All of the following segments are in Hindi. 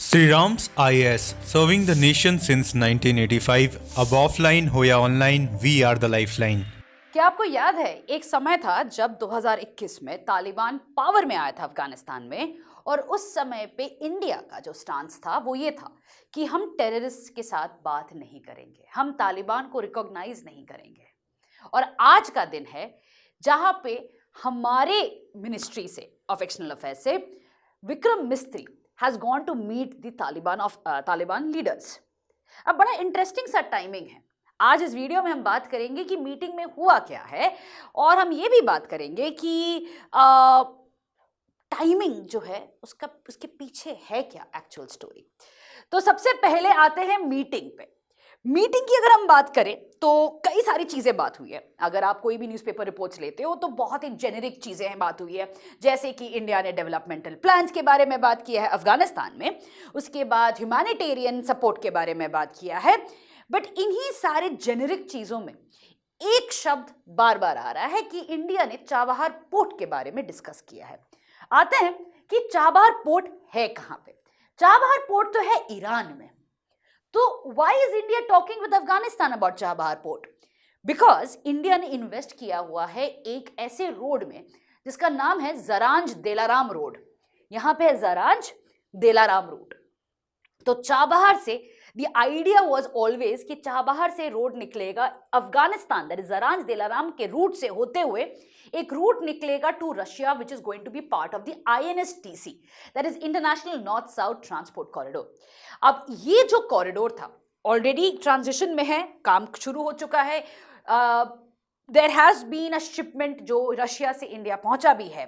Sri Ram's IAS, serving the nation since 1985. अब ऑफलाइन हो या online, we are the lifeline. क्या आपको याद है एक समय था जब 2021 में तालिबान पावर में आया था अफगानिस्तान में, और उस समय पे इंडिया का जो स्टांस था वो ये था कि हम टेररिस्ट के साथ बात नहीं करेंगे, हम तालिबान को रिकॉग्नाइज नहीं करेंगे। और आज का दिन है जहां पे हमारे मिनिस्ट्री से ऑफ एक्सटर्नल अफेयर्स से Vikram Misri has gone to meet the Taliban leaders. अब बड़ा इंटरेस्टिंग सा टाइमिंग है। आज इस वीडियो में हम बात करेंगे कि मीटिंग में हुआ क्या है, और हम ये भी बात करेंगे कि टाइमिंग जो है उसके पीछे है क्या एक्चुअल स्टोरी। तो सबसे पहले आते हैं मीटिंग पे। मीटिंग की अगर हम बात करें तो कई सारी चीजें बात हुई है। अगर आप कोई भी न्यूज़पेपर रिपोर्ट्स लेते हो तो बहुत ही जेनेरिक चीजें बात हुई है, जैसे कि इंडिया ने डेवलपमेंटल प्लान्स के बारे में बात किया है अफगानिस्तान में, उसके बाद ह्यूमैनिटेरियन सपोर्ट के बारे में बात किया है। बट इन्हीं सारे जेनेरिक चीजों में एक शब्द बार बार आ रहा है कि इंडिया ने चाबहार पोर्ट के बारे में डिस्कस किया है। आते हैं कि चाबहार पोर्ट है कहां पे। चाबहार पोर्ट तो है ईरान में। तो why is India talking with Afghanistan about Chabahar port? Because India ने इन्वेस्ट किया हुआ है एक ऐसे रोड में जिसका नाम है जरांज देलाराम रोड। यहां पे है जरांज देलाराम रोड। तो चाबहार से द आइडिया वाज ऑलवेज कि चाबहार से रोड निकलेगा अफगानिस्तान, दैट इज जरांज देलाराम के रूट से होते हुए एक रूट निकलेगा to Russia, which is going to be part of the INSTC, that is international north south transport corridor. अब ये जो कॉरिडोर था ऑलरेडी ट्रांजिशन में है, काम शुरू हो चुका है। There has been a shipment जो रशिया से इंडिया पहुंचा भी है,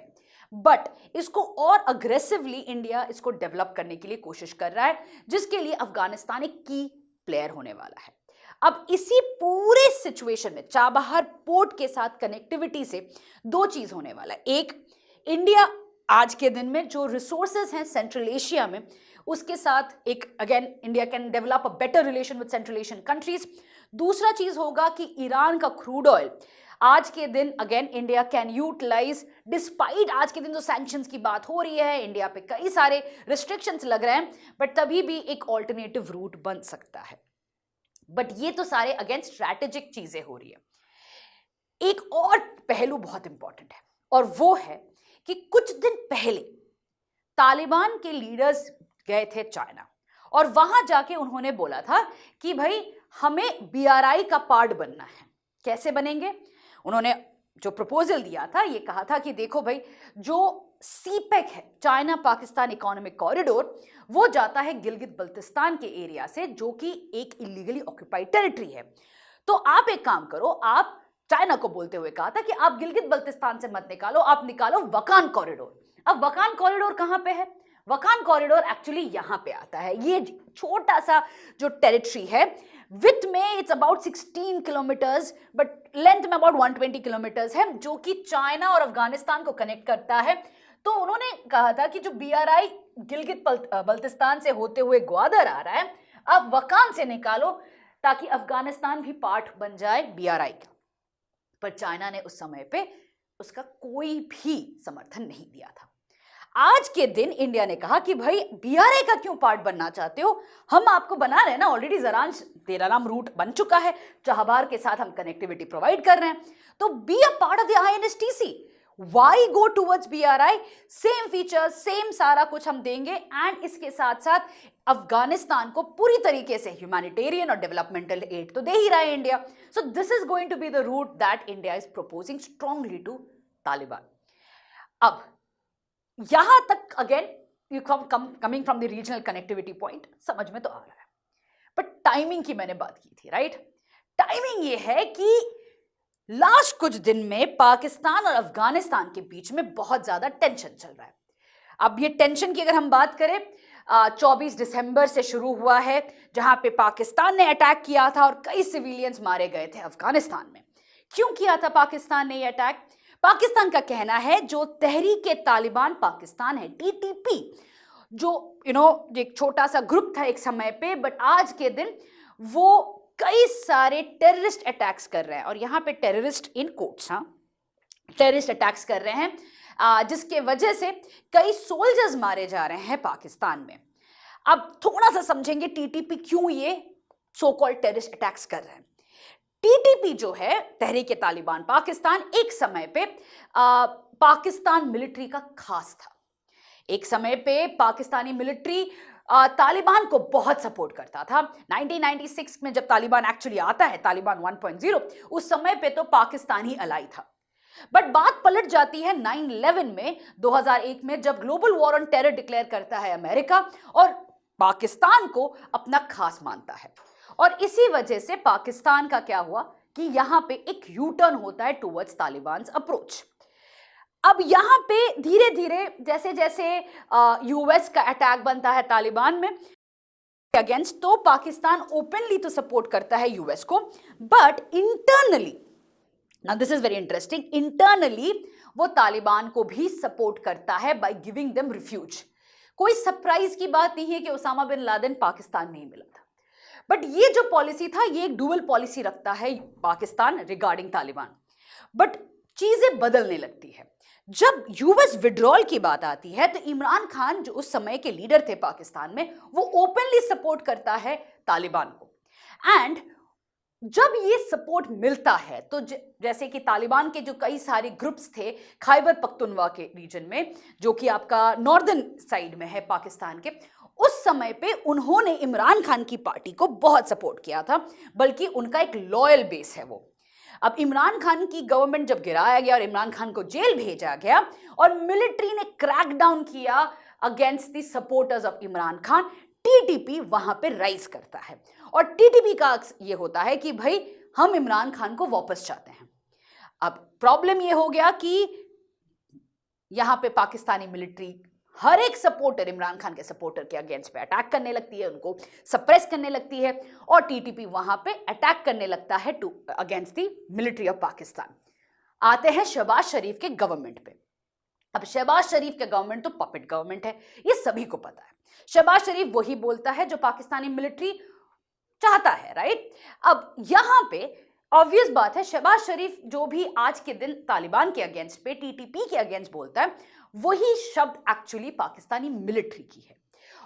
बट इसको और अग्रेसिवली इंडिया इसको डेवलप करने के लिए कोशिश कर रहा है, जिसके लिए अफगानिस्तान एक की प्लेयर होने वाला है। अब इसी पूरे सिचुएशन में चाबहार पोर्ट के साथ कनेक्टिविटी से दो चीज होने वाला है। एक, इंडिया आज के दिन में जो रिसोर्सेज हैं सेंट्रल एशिया में, उसके साथ एक again India can develop a better relation with central Asian countries. दूसरा चीज होगा कि ईरान का क्रूड ऑयल आज के दिन again India can utilise, despite आज के दिन जो सैंक्शंस की बात हो रही है, इंडिया पे कई सारे रिस्ट्रिक्शंस लग रहे हैं, बट तभी भी एक ऑल्टरनेटिव रूट बन सकता है। बट ये तो सारे अगेन स्ट्रैटेजिक चीजें हो रही है। एक और पहलू बहुत इंपॉर्टेंट है, और वो है कि कुछ दिन पहले तालिबान के लीडर्स गए थे चाइना, और वहां जाके उन्होंने बोला था कि भाई हमें BRI का पार्ट बनना है। कैसे बनेंगे? उन्होंने जो प्रपोजल दिया था ये कहा था कि देखो भाई, जो CPEC है, चाइना पाकिस्तान इकोनॉमिक कॉरिडोर, वो जाता है गिलगित बल्तिस्तान के एरिया से, जो कि एक इलीगली ऑक्यूपाइड टेरिटरी है। तो आप एक काम करो, आप चाइना को बोलते हुए कहा था कि आप गिलगित बल्तिस्तान से मत निकालो, आप निकालो वकान कॉरिडोर। अब वकान कॉरिडोर कहां पे है? वकान कॉरिडोर एक्चुअली यहां पे आता है। ये छोटा सा जो टेरिटरी है, विथ में it's about 16 kilometres, but length में अबाउट 120 किलोमीटर्स है, जो कि चाइना और अफगानिस्तान को कनेक्ट करता है। तो उन्होंने कहा था कि जो BRI गिलगित बल्तिस्तान से होते हुए ग्वादर आ रहा है, अब वकान से निकालो ताकि अफगानिस्तान भी पार्ट बन जाए BRI का। पर चाइना ने उस समय पे उसका कोई भी समर्थन नहीं दिया था। आज के दिन इंडिया ने कहा कि भाई BRI का क्यों पार्ट बनना चाहते हो, हम आपको बना रहे हैं ना, ऑलरेडी जरांज देलाराम रूट बन चुका है, चाबहार के साथ हम कनेक्टिविटी प्रोवाइड कर रहे हैं, तो be a part of the INSTC। Why go towards BRI? Same features, same सारा कुछ हम देंगे, एंड इसके साथ साथ अफगानिस्तान को पूरी तरीके से ह्यूमैनिटेरियन और डेवलपमेंटल एड तो दे ही रहा है India. So this is going to be the route that India is proposing strongly to Taliban. अब यहां तक again you coming from the regional connectivity point समझ में तो आ रहा है, बट टाइमिंग की मैंने बात की थी, राइट? टाइमिंग ये है कि लास्ट कुछ दिन में पाकिस्तान और अफगानिस्तान के बीच में बहुत ज्यादा टेंशन चल रहा है। अब ये टेंशन की अगर हम बात करें, 24 दिसंबर से शुरू हुआ है, जहां पे पाकिस्तान ने अटैक किया था और कई सिविलियंस मारे गए थे अफगानिस्तान में। क्यों किया था पाकिस्तान ने ये अटैक? पाकिस्तान का कहना है जो तहरीक तालिबान पाकिस्तान है, TTP, जो एक छोटा सा ग्रुप था एक समय पे, बट आज के दिन वो कई सारे टेररिस्ट अटैक्स कर रहे हैं, और यहां पे टेररिस्ट इन कोट्स, हाँ, टेररिस्ट अटैक्स कर रहे हैं, जिसके वजह से कई सोल्जर्स मारे जा रहे हैं पाकिस्तान में। अब थोड़ा सा समझेंगे टीटीपी क्यों ये सो कॉल्ड टेररिस्ट अटैक्स कर रहे हैं। टीटीपी जो है, तहरीक तालिबान पाकिस्तान, एक समय पे पाकिस्तान मिलिट्री का खास था। एक समय पे पाकिस्तानी मिलिट्री तालिबान को बहुत सपोर्ट करता था। 1996 में जब तालिबान एक्चुअली आता है, तालिबान 1.0, उस समय पे तो पाकिस्तान ही अलाई था। बट बात पलट जाती है 9/11 में, 2001 में, जब global war on terror declare करता है अमेरिका और पाकिस्तान को अपना खास मानता है। और इसी वजह से पाकिस्तान का क्या हुआ कि यहां पे एक यू टर्न होता है टुवर्ड्स तालिबान अप्रोच। अब यहां पे धीरे धीरे जैसे जैसे यूएस का अटैक बनता है तालिबान में अगेंस्ट, तो पाकिस्तान ओपनली तो सपोर्ट करता है यूएस को, but internally, now this is very interesting, internally वो तालिबान को भी सपोर्ट करता है बाय गिविंग देम रिफ्यूज। कोई सरप्राइज की बात नहीं है कि उसामा बिन लादेन पाकिस्तान नहीं मिला था, बट ये जो पॉलिसी था, ये एक डुअल पॉलिसी रखता है पाकिस्तान रिगार्डिंग तालिबान। बट चीजें बदलने लगती है जब यूएस विड्रॉल की बात आती है। तो इमरान खान जो उस समय के लीडर थे पाकिस्तान में, वो ओपनली सपोर्ट करता है तालिबान को। एंड जब ये सपोर्ट मिलता है तो जैसे कि तालिबान के जो कई सारे ग्रुप्स थे खैबर पख्तूनख्वा के रीजन में, जो कि आपका नॉर्दर्न साइड में है पाकिस्तान के, उस समय पे उन्होंने इमरान खान की पार्टी को बहुत सपोर्ट किया था, बल्कि उनका एक लॉयल बेस है वो। अब इमरान खान की गवर्नमेंट जब गिराया गया और इमरान खान को जेल भेजा गया और मिलिट्री ने क्रैक डाउन किया against the supporters of Imran Khan, TTP वहां पे राइज करता है। और टीटीपी का ये होता है कि भाई हम इमरान खान को वापस चाहते हैं। अब प्रॉब्लम ये हो गया कि यहां पे पाकिस्तानी मिलिट्री हर एक सपोर्टर, इमरान खान के सपोर्टर के अगेंस्ट पे अटैक करने लगती है, उनको सप्रेस करने लगती है, और टीटीपी वहां पे अटैक करने लगता है against the military of Pakistan. आते हैं शहबाज शरीफ के गवर्नमेंट पे। अब शहबाज शरीफ के गवर्नमेंट तो पपेट गवर्नमेंट है, ये सभी को पता है। शहबाज शरीफ वही बोलता है जो पाकिस्तानी मिलिट्री चाहता है, राइट। अब यहां पे ऑब्वियस बात है, शहबाज शरीफ जो भी आज के दिन तालिबान के अगेंस्ट पे, टीटीपी के अगेंस्ट बोलता है, वही शब्द एक्चुअली पाकिस्तानी मिलिट्री की है।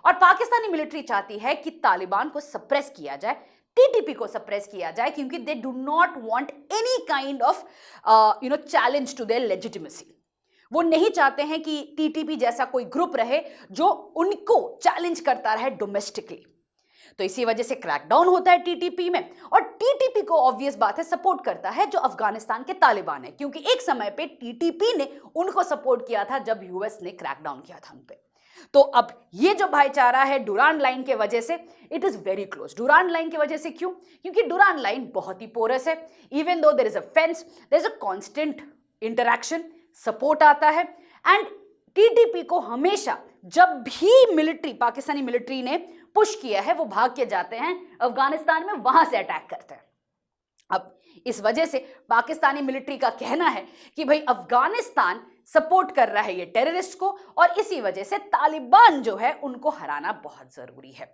और पाकिस्तानी मिलिट्री चाहती है कि तालिबान को सप्रेस किया जाए, टीटीपी को सप्रेस किया जाए, क्योंकि they do not want any kind of challenge to their legitimacy. वो नहीं चाहते हैं कि टीटीपी जैसा कोई ग्रुप रहे जो उनको चैलेंज करता रहे डोमेस्टिकली। तो इसी वजह से क्रैकडाउन होता है टीटीपी में, और टीटीपी को ऑब्वियस बात है सपोर्ट करता है जो अफगानिस्तान के तालिबान है, क्योंकि एक समय पे टीटीपी ने उनको सपोर्ट किया था जब यूएस ने क्रैकडाउन किया था उन पे। तो अब ये जो भाईचारा है डुरांड लाइन के वजह से, it is very close. Durand line की वजह से क्यों? क्योंकि डुरांड लाइन बहुत ही पोरस है। Even though there is a fence, there is a constant interaction, support आता है। एंड टीटीपी को हमेशा जब भी मिलिट्री, पाकिस्तानी मिलिट्री ने पुश किया है, वो भाग के जाते हैं अफगानिस्तान में, वहां से अटैक करते हैं। अब इस वजह से पाकिस्तानी मिलिट्री का कहना है कि भाई अफगानिस्तान सपोर्ट कर रहा है ये टेररिस्ट को, और इसी वजह से तालिबान जो है उनको हराना बहुत जरूरी है।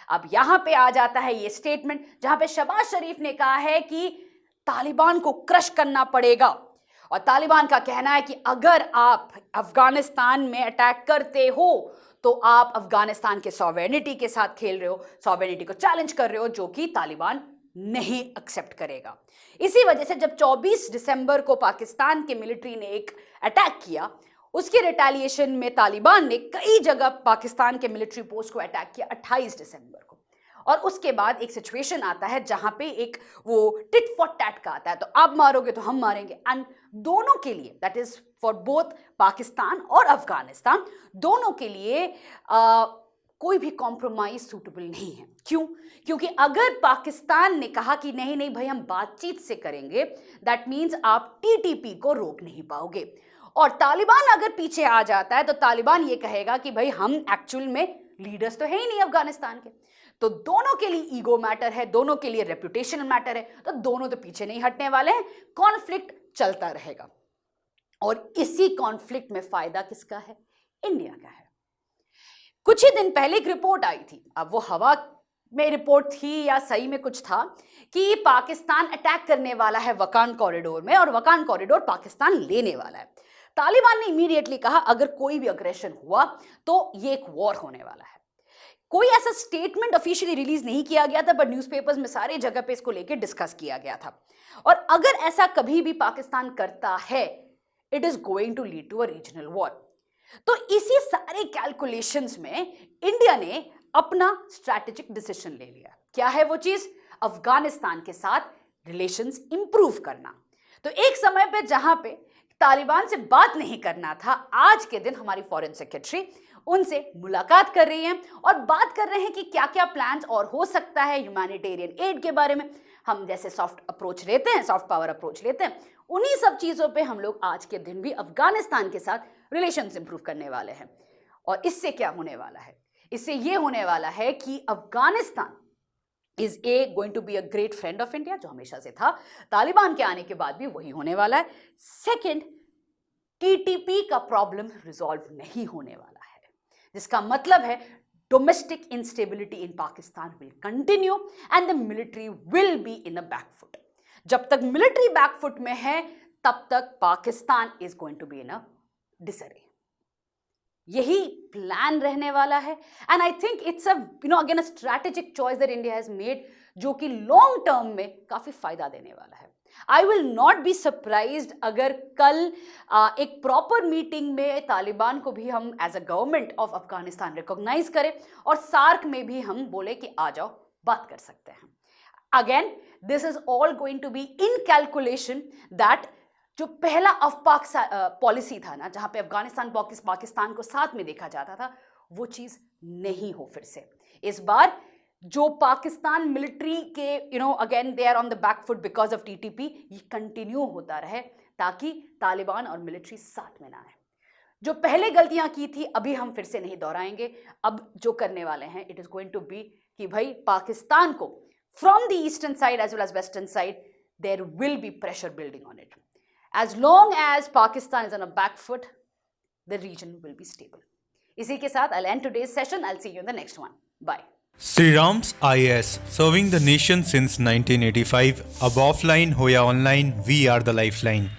अब यहां पे आ जाता है ये स्टेटमेंट जहां पे शहबाज शरीफ ने कहा है कि तालिबान को क्रश करना पड़ेगा, और तालिबान का कहना है कि अगर आप अफगानिस्तान में अटैक करते हो तो आप अफगानिस्तान के सॉवरेनिटी के साथ खेल रहे हो, सॉवरेनिटी को चैलेंज कर रहे हो, जो कि तालिबान नहीं एक्सेप्ट करेगा। इसी वजह से जब 24 दिसंबर को पाकिस्तान के मिलिट्री ने एक अटैक किया, उसके रिटेलिएशन में तालिबान ने कई जगह पाकिस्तान के मिलिट्री पोस्ट को अटैक किया 28 दिसंबर को। और उसके बाद एक सिचुएशन आता है जहां पे एक वो टिट फॉर टैट का आता है, तो आप मारोगे तो हम मारेंगे। एंड दोनों के लिए, that is for both Pakistan और अफगानिस्तान, दोनों के लिए कोई भी कॉम्प्रोमाइज सूटेबल नहीं है। क्यों? क्योंकि अगर पाकिस्तान ने कहा कि नहीं नहीं भाई हम बातचीत से करेंगे, दैट मीन्स आप टीटीपी को रोक नहीं पाओगे। और तालिबान अगर पीछे आ जाता है तो तालिबान ये कहेगा कि भाई हम एक्चुअल में लीडर्स तो है ही नहीं अफगानिस्तान के। तो दोनों के लिए ईगो मैटर है, दोनों के लिए रेपुटेशनल मैटर है, तो दोनों तो पीछे नहीं हटने वाले हैं, कॉन्फ्लिक्ट चलता रहेगा। और इसी कॉन्फ्लिक्ट में फायदा किसका है? इंडिया का है। कुछ ही दिन पहले एक रिपोर्ट आई थी, अब वो हवा में रिपोर्ट थी या सही में कुछ था, कि पाकिस्तान अटैक करने वाला है वकान कॉरिडोर में, और वकान कॉरिडोर पाकिस्तान लेने वाला है। तालिबान ने इमीडिएटली कहा अगर कोई भी अग्रेशन हुआ तो ये एक वॉर होने वाला है। कोई ऐसा स्टेटमेंट ऑफिशियली रिलीज नहीं किया गया था, बट न्यूज़पेपर्स में सारे जगह पे इसको लेके डिस्कस किया गया था। और अगर ऐसा कभी भी पाकिस्तान करता है, it is going to lead to a regional war. तो इसी सारे कैलकुलेशंस में इंडिया ने अपना स्ट्रैटेजिक डिसीजन ले लिया। क्या है वो चीज? अफगानिस्तान के साथ रिलेशंस इंप्रूव करना। तो एक समय पे जहां पे तालिबान से बात नहीं करना था, आज के दिन हमारी फॉरेन सेक्रेटरी उनसे मुलाकात कर रही हैं और बात कर रहे हैं कि क्या क्या प्लान्स और हो सकता है ह्यूमैनिटेरियन एड के बारे में। हम जैसे सॉफ्ट अप्रोच लेते हैं, सॉफ्ट पावर अप्रोच लेते हैं, उन्हीं सब चीजों पे हम लोग आज के दिन भी अफगानिस्तान के साथ रिलेशंस इंप्रूव करने वाले हैं। और इससे क्या होने वाला है? इससे ये होने वाला है कि Afghanistan is going to be a great friend of India, जो हमेशा से था, तालिबान के आने के बाद भी वही होने वाला है। सेकेंड, टीटीपी का प्रॉब्लम रिजॉल्व नहीं होने वाला है, जिसका मतलब है domestic instability in Pakistan will continue and the military will be in a backfoot. जब तक मिलिट्री बैकफुट में है, तब तक Pakistan is going to be in a disarray. यही प्लान रहने वाला है। And I think it's again a strategic choice that India has made, जो कि लॉन्ग टर्म में काफी फायदा देने वाला है। I will not be surprised अगर कल एक प्रॉपर मीटिंग में तालिबान को भी हम as a government of Afghanistan recognise करें और सार्क में भी हम बोले कि आ जाओ, बात कर सकते हैं। Again this is all going to be in calculation that जो पहला अफपाक पॉलिसी था ना, जहां पे अफगानिस्तान पाकिस्तान को साथ में देखा जाता था, वो चीज नहीं हो फिर से। इस बार जो पाकिस्तान मिलिट्री के again they are on the back foot because of TTP, ये कंटिन्यू होता रहे ताकि तालिबान और मिलिट्री साथ में ना आए। जो पहले गलतियां की थी अभी हम फिर से नहीं दोहराएंगे। अब जो करने वाले हैं, it is going to be कि भाई पाकिस्तान को from the eastern side as well as western side there will be pressure building on it. As long as Pakistan is on a back foot, the region will be stable. इसी के साथ I'll end today's session. I'll see you in the next one. Bye. Sri Ram's IAS, serving the nation since 1985. Ab offline, hoya online, we are the lifeline.